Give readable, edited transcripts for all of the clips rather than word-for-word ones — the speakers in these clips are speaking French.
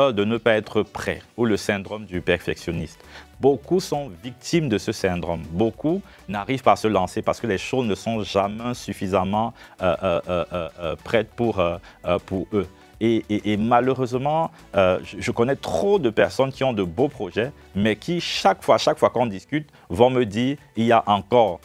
peur de ne pas être prêt ou le syndrome du perfectionniste. Beaucoup sont victimes de ce syndrome. Beaucoup n'arrivent pas à se lancer parce que les choses ne sont jamais suffisamment prêtes pour eux. Et malheureusement, je connais trop de personnes qui ont de beaux projets, mais qui, chaque fois qu'on discute, vont me dire il y a encore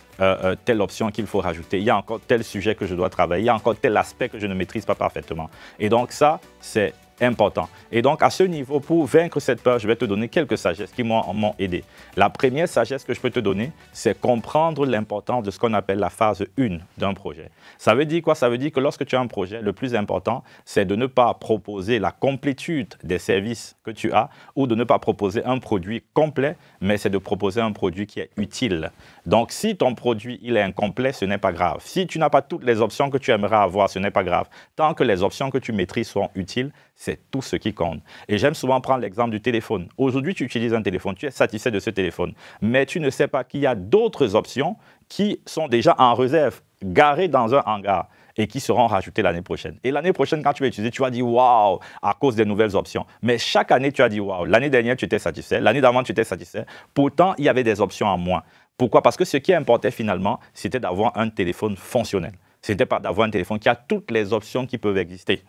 telle option qu'il faut rajouter, il y a encore tel sujet que je dois travailler, il y a encore tel aspect que je ne maîtrise pas parfaitement. Et donc ça, c'est important. Et donc, à ce niveau, pour vaincre cette peur, je vais te donner quelques sagesses qui m'ont aidé. La première sagesse que je peux te donner, c'est comprendre l'importance de ce qu'on appelle la phase 1 d'un projet. Ça veut dire quoi? Ça veut dire que lorsque tu as un projet, le plus important, c'est de ne pas proposer la complétude des services que tu as ou de ne pas proposer un produit complet, mais c'est de proposer un produit qui est utile. Donc, si ton produit il est incomplet, ce n'est pas grave. Si tu n'as pas toutes les options que tu aimerais avoir, ce n'est pas grave. Tant que les options que tu maîtrises sont utiles, c'est tout ce qui compte. Et j'aime souvent prendre l'exemple du téléphone. Aujourd'hui, tu utilises un téléphone, tu es satisfait de ce téléphone, mais tu ne sais pas qu'il y a d'autres options qui sont déjà en réserve, garées dans un hangar et qui seront rajoutées l'année prochaine. Et l'année prochaine, quand tu vas utiliser, tu vas dire « waouh » à cause des nouvelles options. Mais chaque année, tu as dit « waouh ». L'année dernière, tu étais satisfait. L'année d'avant, tu étais satisfait. Pourtant, il y avait des options en moins. Pourquoi? Parce que ce qui importait finalement, c'était d'avoir un téléphone fonctionnel. Ce n'était pas d'avoir un téléphone qui a toutes les options qui peuvent exister.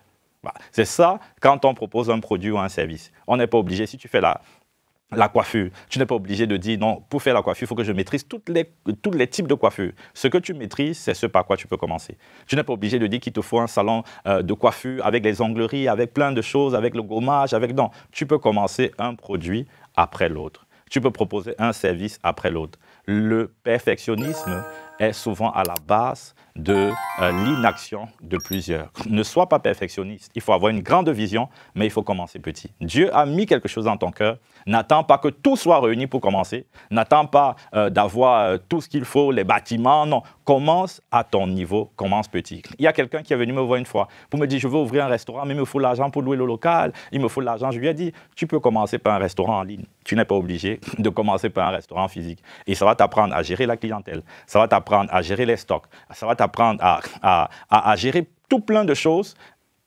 C'est ça quand on propose un produit ou un service. On n'est pas obligé, si tu fais la coiffure, tu n'es pas obligé de dire non, pour faire la coiffure, il faut que je maîtrise tous les types de coiffure. Ce que tu maîtrises, c'est ce par quoi tu peux commencer. Tu n'es pas obligé de dire qu'il te faut un salon de coiffure avec les ongleries, avec plein de choses, avec le gommage, avec... Non, tu peux commencer un produit après l'autre. Tu peux proposer un service après l'autre. Le perfectionnisme est souvent à la base de l'inaction de plusieurs. Ne sois pas perfectionniste. Il faut avoir une grande vision, mais il faut commencer petit. Dieu a mis quelque chose dans ton cœur. N'attends pas que tout soit réuni pour commencer. N'attends pas d'avoir tout ce qu'il faut, les bâtiments. Non, commence à ton niveau, commence petit. Il y a quelqu'un qui est venu me voir une fois pour me dire, je veux ouvrir un restaurant, mais il me faut l'argent pour louer le local. Il me faut l'argent. Je lui ai dit, tu peux commencer par un restaurant en ligne. Tu n'es pas obligé de commencer par un restaurant physique. Et ça va t'apprendre à gérer la clientèle. Ça va t'apprendre à gérer les stocks. Ça va t'apprendre à gérer tout plein de choses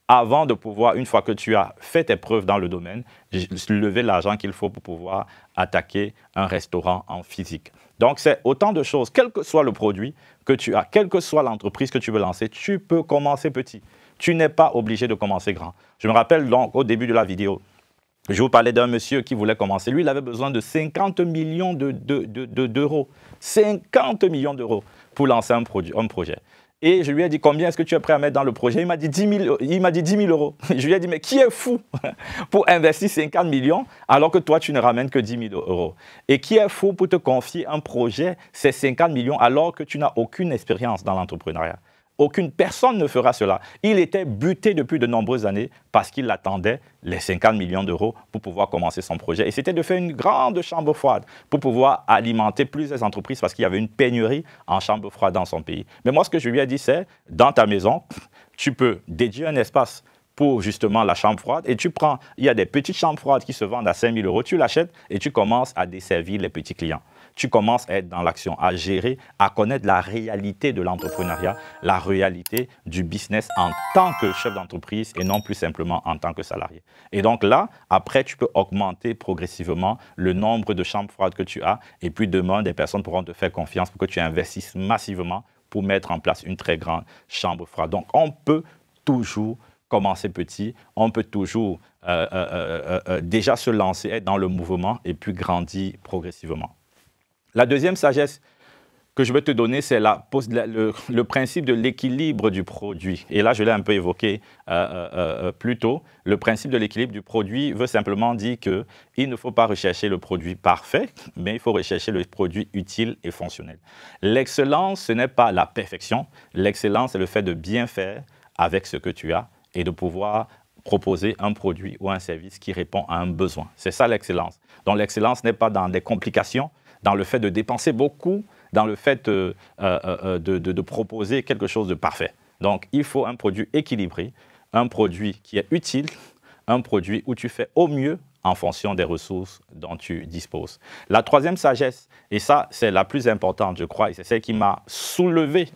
avant de pouvoir, une fois que tu as fait tes preuves dans le domaine, lever l'argent qu'il faut pour pouvoir attaquer un restaurant en physique. Donc, c'est autant de choses, quel que soit le produit que tu as, quelle que soit l'entreprise que tu veux lancer, tu peux commencer petit. Tu n'es pas obligé de commencer grand. Je me rappelle donc au début de la vidéo, je vous parlais d'un monsieur qui voulait commencer. Lui, il avait besoin de 50 millions d'euros. 50 millions d'euros pour lancer un projet. Et je lui ai dit, combien est-ce que tu es prêt à mettre dans le projet? Il m'a dit 10 000, il m'a dit 10 000 euros. Je lui ai dit, mais qui est fou pour investir 50 millions alors que toi, tu ne ramènes que 10 000 euros? Et qui est fou pour te confier un projet, c'est 50 millions, alors que tu n'as aucune expérience dans l'entrepreneuriat? Aucune personne ne fera cela. Il était buté depuis de nombreuses années parce qu'il attendait les 50 millions d'euros pour pouvoir commencer son projet. Et c'était de faire une grande chambre froide pour pouvoir alimenter plusieurs entreprises parce qu'il y avait une pénurie en chambre froide dans son pays. Mais moi, ce que je lui ai dit, c'est, dans ta maison, tu peux dédier un espace pour justement la chambre froide et tu prends, il y a des petites chambres froides qui se vendent à 5 000 euros, tu l'achètes et tu commences à desservir les petits clients. Tu commences à être dans l'action, à gérer, à connaître la réalité de l'entrepreneuriat, la réalité du business en tant que chef d'entreprise et non plus simplement en tant que salarié. Et donc là, après, tu peux augmenter progressivement le nombre de chambres froides que tu as et puis demain, des personnes pourront te faire confiance pour que tu investisses massivement pour mettre en place une très grande chambre froide. Donc, on peut toujours commencer petit, on peut toujours déjà se lancer, être dans le mouvement et puis grandir progressivement. La deuxième sagesse que je vais te donner, c'est le principe de l'équilibre du produit. Et là, je l'ai un peu évoqué plus tôt. Le principe de l'équilibre du produit veut simplement dire qu'il ne faut pas rechercher le produit parfait, mais il faut rechercher le produit utile et fonctionnel. L'excellence, ce n'est pas la perfection. L'excellence, c'est le fait de bien faire avec ce que tu as et de pouvoir proposer un produit ou un service qui répond à un besoin. C'est ça l'excellence. Donc l'excellence n'est pas dans des complications, dans le fait de dépenser beaucoup, dans le fait de proposer quelque chose de parfait. Donc, il faut un produit équilibré, un produit qui est utile, un produit où tu fais au mieux en fonction des ressources dont tu disposes. La troisième sagesse, et ça, c'est la plus importante, je crois, et c'est celle qui m'a soulevé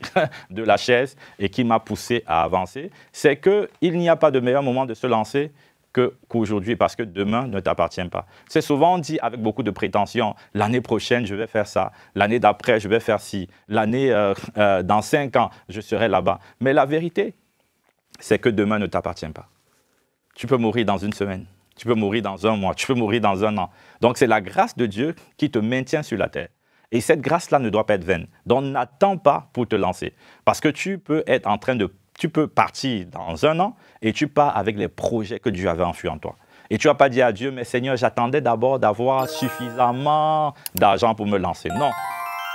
de la chaise et qui m'a poussé à avancer, c'est qu'il n'y a pas de meilleur moment de se lancer qu'aujourd'hui, parce que demain ne t'appartient pas. C'est souvent dit avec beaucoup de prétention, l'année prochaine, je vais faire ça, l'année d'après, je vais faire ci, l'année dans 5 ans, je serai là-bas. Mais la vérité, c'est que demain ne t'appartient pas. Tu peux mourir dans une semaine, tu peux mourir dans un mois, tu peux mourir dans un an. Donc, c'est la grâce de Dieu qui te maintient sur la terre. Et cette grâce-là ne doit pas être vaine. Donc, n'attends pas pour te lancer. Parce que tu peux être en train de... Tu peux partir dans un an et tu pars avec les projets que Dieu avait enfouis en toi. Et tu ne vas pas dire à Dieu, mais Seigneur, j'attendais d'abord d'avoir suffisamment d'argent pour me lancer. Non.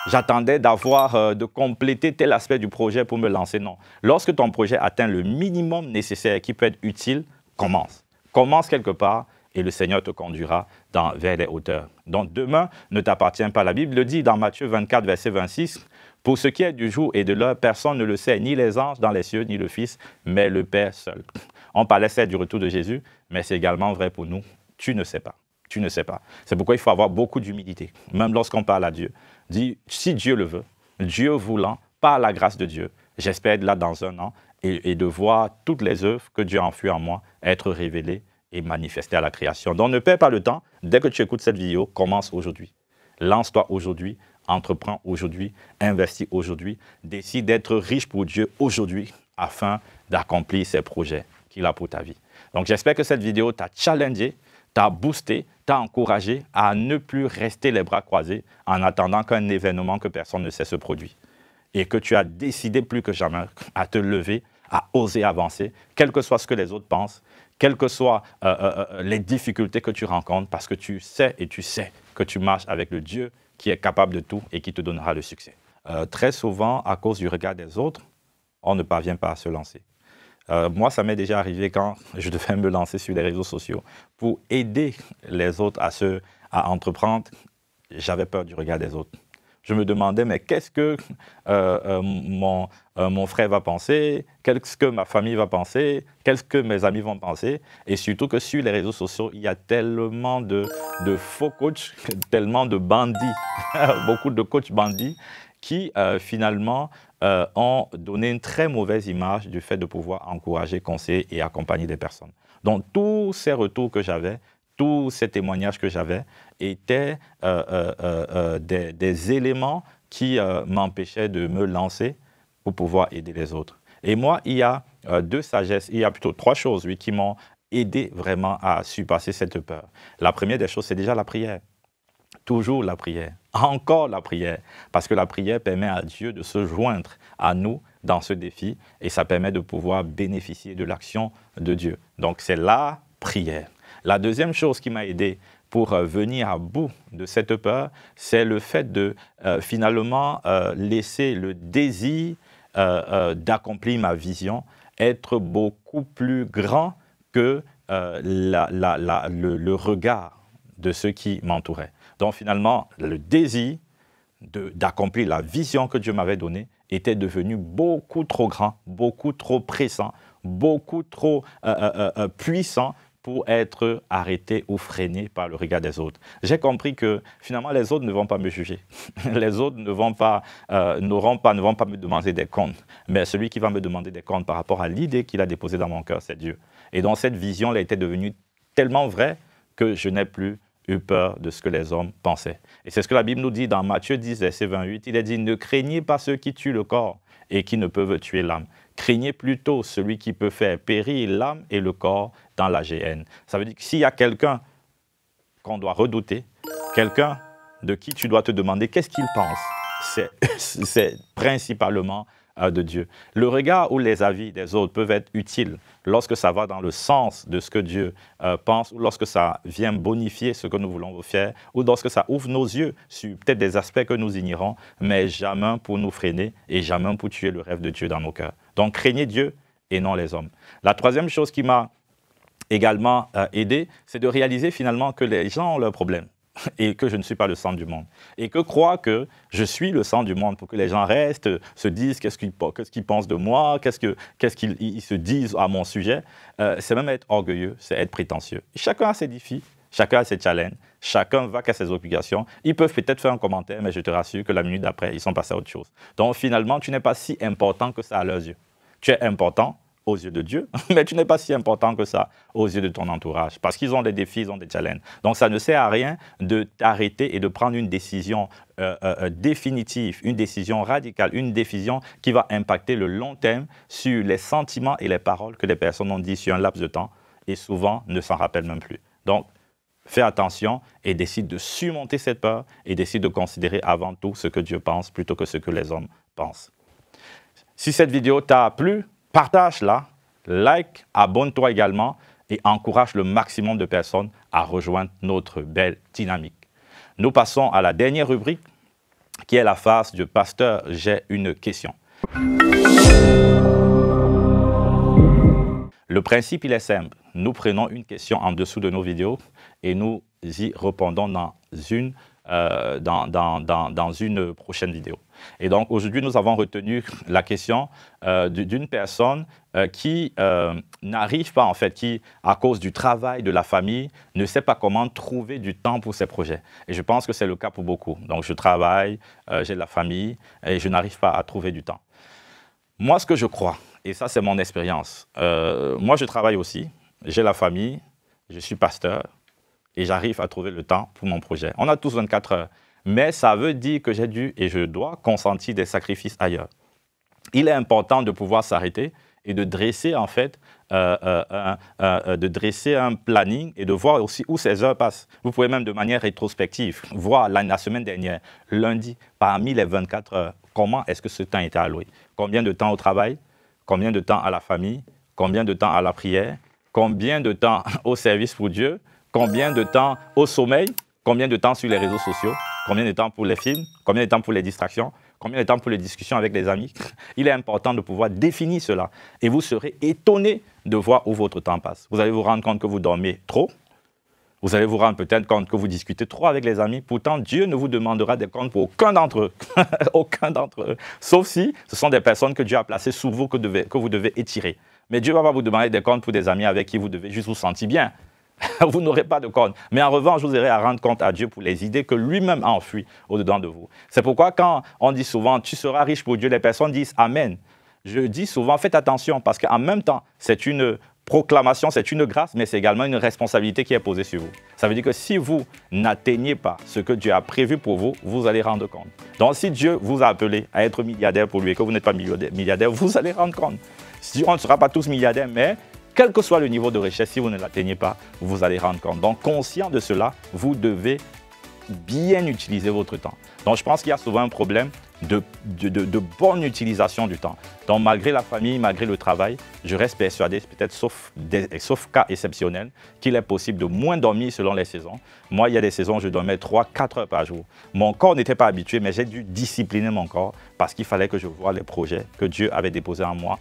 J'attendais de compléter tel aspect du projet pour me lancer. Non. Lorsque ton projet atteint le minimum nécessaire qui peut être utile, commence. Commence quelque part et le Seigneur te conduira vers les hauteurs. Donc demain ne t'appartient pas. La Bible le dit dans Matthieu 24, verset 26. Pour ce qui est du jour et de l'heure, personne ne le sait, ni les anges dans les cieux, ni le Fils, mais le Père seul. On parlait certes du retour de Jésus, mais c'est également vrai pour nous. Tu ne sais pas. Tu ne sais pas. C'est pourquoi il faut avoir beaucoup d'humilité, même lorsqu'on parle à Dieu. Dis, si Dieu le veut, Dieu voulant, par la grâce de Dieu, j'espère être là dans un an et de voir toutes les œuvres que Dieu a enfuies en moi être révélées et manifestées à la création. Donc ne perds pas le temps. Dès que tu écoutes cette vidéo, commence aujourd'hui. Lance-toi aujourd'hui. Entreprends aujourd'hui, investis aujourd'hui, décide d'être riche pour Dieu aujourd'hui afin d'accomplir ses projets qu'il a pour ta vie. Donc j'espère que cette vidéo t'a challengé, t'a boosté, t'a encouragé à ne plus rester les bras croisés en attendant qu'un événement que personne ne sait se produise. Et que tu as décidé plus que jamais à te lever, à oser avancer, quel que soit ce que les autres pensent, quelles que soient les difficultés que tu rencontres, parce que tu sais et tu sais que tu marches avec le Dieu qui est capable de tout et qui te donnera le succès. Très souvent, à cause du regard des autres, on ne parvient pas à se lancer. Moi, ça m'est déjà arrivé quand je devais me lancer sur les réseaux sociaux. Pour aider les autres à entreprendre, j'avais peur du regard des autres. Je me demandais, mais qu'est-ce que mon frère va penser? Qu'est-ce que ma famille va penser? Qu'est-ce que mes amis vont penser? Et surtout que sur les réseaux sociaux, il y a tellement de faux coachs, tellement de bandits, beaucoup de coachs bandits qui finalement ont donné une très mauvaise image du fait de pouvoir encourager, conseiller et accompagner des personnes. Donc tous ces retours que j'avais, tous ces témoignages que j'avais étaient des éléments qui m'empêchaient de me lancer pour pouvoir aider les autres. Et moi, il y a il y a plutôt 3 choses qui m'ont aidé vraiment à surpasser cette peur. La première des choses, c'est déjà la prière. Toujours la prière, encore la prière, parce que la prière permet à Dieu de se joindre à nous dans ce défi et ça permet de pouvoir bénéficier de l'action de Dieu. Donc c'est la prière. La deuxième chose qui m'a aidé pour venir à bout de cette peur, c'est le fait de finalement laisser le désir d'accomplir ma vision être beaucoup plus grand que le regard de ceux qui m'entouraient. Donc finalement, le désir d'accomplir la vision que Dieu m'avait donnée était devenu beaucoup trop grand, beaucoup trop pressant, beaucoup trop puissant pour être arrêté ou freiné par le regard des autres. J'ai compris que finalement les autres ne vont pas me juger. Les autres ne vont pas me demander des comptes. Mais celui qui va me demander des comptes par rapport à l'idée qu'il a déposée dans mon cœur, c'est Dieu. Et donc cette vision elle était devenue tellement vraie que je n'ai plus eu peur de ce que les hommes pensaient. Et c'est ce que la Bible nous dit dans Matthieu 10, verset 28. Il est dit, ne craignez pas ceux qui tuent le corps et qui ne peuvent tuer l'âme. Craignez plutôt celui qui peut faire périr l'âme et le corps dans la géhenne. Ça veut dire que s'il y a quelqu'un qu'on doit redouter, quelqu'un de qui tu dois te demander qu'est-ce qu'il pense, c'est principalement de Dieu. Le regard ou les avis des autres peuvent être utiles lorsque ça va dans le sens de ce que Dieu pense, ou lorsque ça vient bonifier ce que nous voulons faire, ou lorsque ça ouvre nos yeux sur peut-être des aspects que nous ignorons, mais jamais pour nous freiner et jamais pour tuer le rêve de Dieu dans nos cœurs. Donc craignez Dieu et non les hommes. La troisième chose qui m'a également aidé, c'est de réaliser finalement que les gens ont leurs problèmes et que je ne suis pas le centre du monde. Et que croire que je suis le centre du monde pour que les gens restent, se disent qu'est-ce qu'ils pensent de moi, qu'est-ce qu'ils se disent à mon sujet, c'est même être orgueilleux, c'est être prétentieux. Chacun a ses défis, chacun a ses challenges, chacun va qu'à ses obligations. Ils peuvent peut-être faire un commentaire, mais je te rassure que la minute d'après, ils sont passés à autre chose. Donc finalement, tu n'es pas si important que ça à leurs yeux. Tu es important aux yeux de Dieu, mais tu n'es pas si important que ça aux yeux de ton entourage, parce qu'ils ont des défis, ils ont des challenges. Donc, ça ne sert à rien de t'arrêter et de prendre une décision définitive, une décision radicale, une décision qui va impacter le long terme sur les sentiments et les paroles que les personnes ont dit sur un laps de temps et souvent ne s'en rappellent même plus. Donc, fais attention et décide de surmonter cette peur et décide de considérer avant tout ce que Dieu pense plutôt que ce que les hommes pensent. Si cette vidéo t'a plu, partage-la, like, abonne-toi également et encourage le maximum de personnes à rejoindre notre belle dynamique. Nous passons à la dernière rubrique qui est la phase du pasteur. J'ai une question. Le principe, il est simple. Nous prenons une question en dessous de nos vidéos et nous y répondons dans une prochaine vidéo. Et donc, aujourd'hui, nous avons retenu la question d'une personne qui n'arrive pas, en fait, qui, à cause du travail, de la famille, ne sait pas comment trouver du temps pour ses projets. Et je pense que c'est le cas pour beaucoup. Donc, je travaille, j'ai de la famille et je n'arrive pas à trouver du temps. Moi, ce que je crois, et ça, c'est mon expérience, moi, je travaille aussi, j'ai la famille, je suis pasteur, et j'arrive à trouver le temps pour mon projet. On a tous 24 heures, mais ça veut dire que j'ai dû et je dois consentir des sacrifices ailleurs. Il est important de pouvoir s'arrêter et de dresser en fait, dresser un planning et de voir aussi où ces heures passent. Vous pouvez même de manière rétrospective voir la semaine dernière, lundi, parmi les 24 heures, comment est-ce que ce temps était alloué. Combien de temps au travail, combien de temps à la famille, combien de temps à la prière, combien de temps au service pour Dieu, combien de temps au sommeil, combien de temps sur les réseaux sociaux, combien de temps pour les films, combien de temps pour les distractions, combien de temps pour les discussions avec les amis. Il est important de pouvoir définir cela et vous serez étonné de voir où votre temps passe. Vous allez vous rendre compte que vous dormez trop, vous allez vous rendre peut-être compte que vous discutez trop avec les amis. Pourtant, Dieu ne vous demandera des comptes pour aucun d'entre eux. Aucun d'entre eux. Sauf si ce sont des personnes que Dieu a placées sous vous que vous devez étirer. Mais Dieu ne va pas vous demander des comptes pour des amis avec qui vous devez juste vous sentir bien. Vous n'aurez pas de compte. Mais en revanche, vous aurez à rendre compte à Dieu pour les idées que lui-même a enfouies au-dedans de vous. C'est pourquoi quand on dit souvent « tu seras riche pour Dieu », les personnes disent « Amen ». Je dis souvent « faites attention » parce qu'en même temps, c'est une proclamation, c'est une grâce, mais c'est également une responsabilité qui est posée sur vous. Ça veut dire que si vous n'atteignez pas ce que Dieu a prévu pour vous, vous allez rendre compte. Donc si Dieu vous a appelé à être milliardaire pour lui et que vous n'êtes pas milliardaire, vous allez rendre compte. Si on ne sera pas tous milliardaires, mais quel que soit le niveau de richesse, si vous ne l'atteignez pas, vous allez rendre compte. Donc, conscient de cela, vous devez bien utiliser votre temps. Donc, je pense qu'il y a souvent un problème de bonne utilisation du temps. Donc, malgré la famille, malgré le travail, je reste persuadé, peut-être sauf cas exceptionnels, qu'il est possible de moins dormir selon les saisons. Moi, il y a des saisons où je dormais 3-4 heures par jour. Mon corps n'était pas habitué, mais j'ai dû discipliner mon corps parce qu'il fallait que je voie les projets que Dieu avait déposés en moi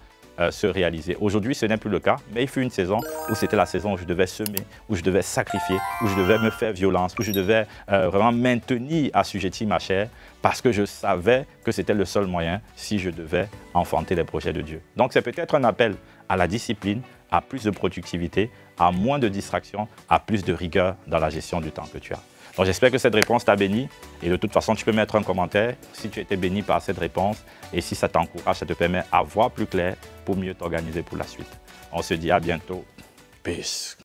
se réaliser. Aujourd'hui, ce n'est plus le cas, mais il fut une saison où c'était la saison où je devais semer, où je devais sacrifier, où je devais me faire violence, où je devais vraiment maintenir assujetti ma chair parce que je savais que c'était le seul moyen si je devais enfanter les projets de Dieu. Donc, c'est peut-être un appel à la discipline, à plus de productivité, à moins de distractions, à plus de rigueur dans la gestion du temps que tu as. Donc j'espère que cette réponse t'a béni et de toute façon tu peux mettre un commentaire si tu as été béni par cette réponse et si ça t'encourage, ça te permet à voir plus clair pour mieux t'organiser pour la suite. On se dit à bientôt. Peace.